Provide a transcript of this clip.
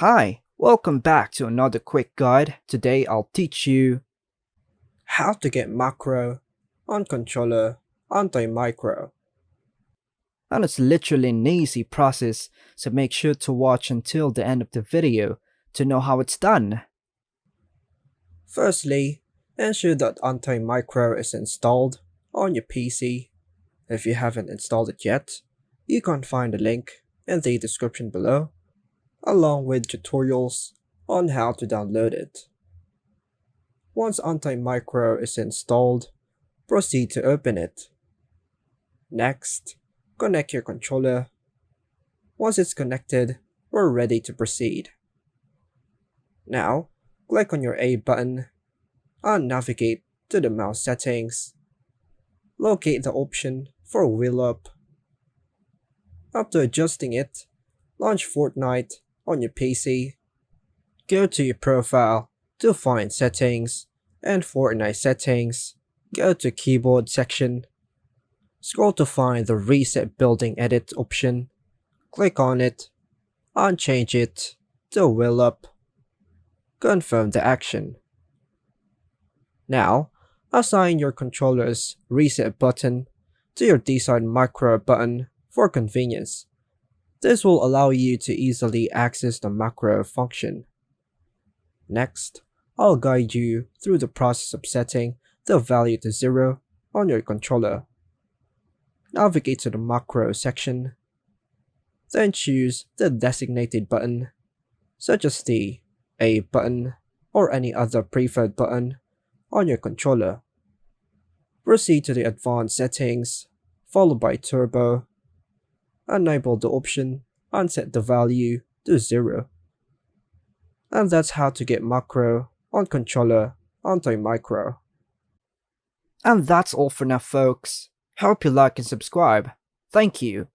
Hi, welcome back to another quick guide. Today I'll teach you How to get macro on controller AntiMicro. and it's literally an easy process, so make sure to watch until the end of the video to know how it's done. Firstly, ensure that AntiMicro is installed on your PC. If you haven't installed it yet, you can find a link in the description below, along with tutorials on how to download it. Once AntiMicro is installed, proceed to open it. Next, connect your controller. Once it's connected, we're ready to proceed. Now, click on your A button and navigate to the mouse settings. Locate the option for wheel up. After adjusting it, launch Fortnite on your PC. Go to your profile to find settings and Fortnite settings. Go to keyboard section. Scroll to find the reset building edit option. Click on it and change it to wheel up. Confirm the action. Now, assign your controller's reset button to your desired macro button for convenience. This will allow you to easily access the macro function. Next, I'll guide you through the process of setting the value to 0 on your controller. Navigate to the macro section, then choose the designated button, such as the A button or any other preferred button on your controller. Proceed to the advanced settings, followed by turbo. Enable the option and set the value to 0. And that's how to get macro on controller AntiMicro. And that's all for now, folks. Hope you like and subscribe. Thank you.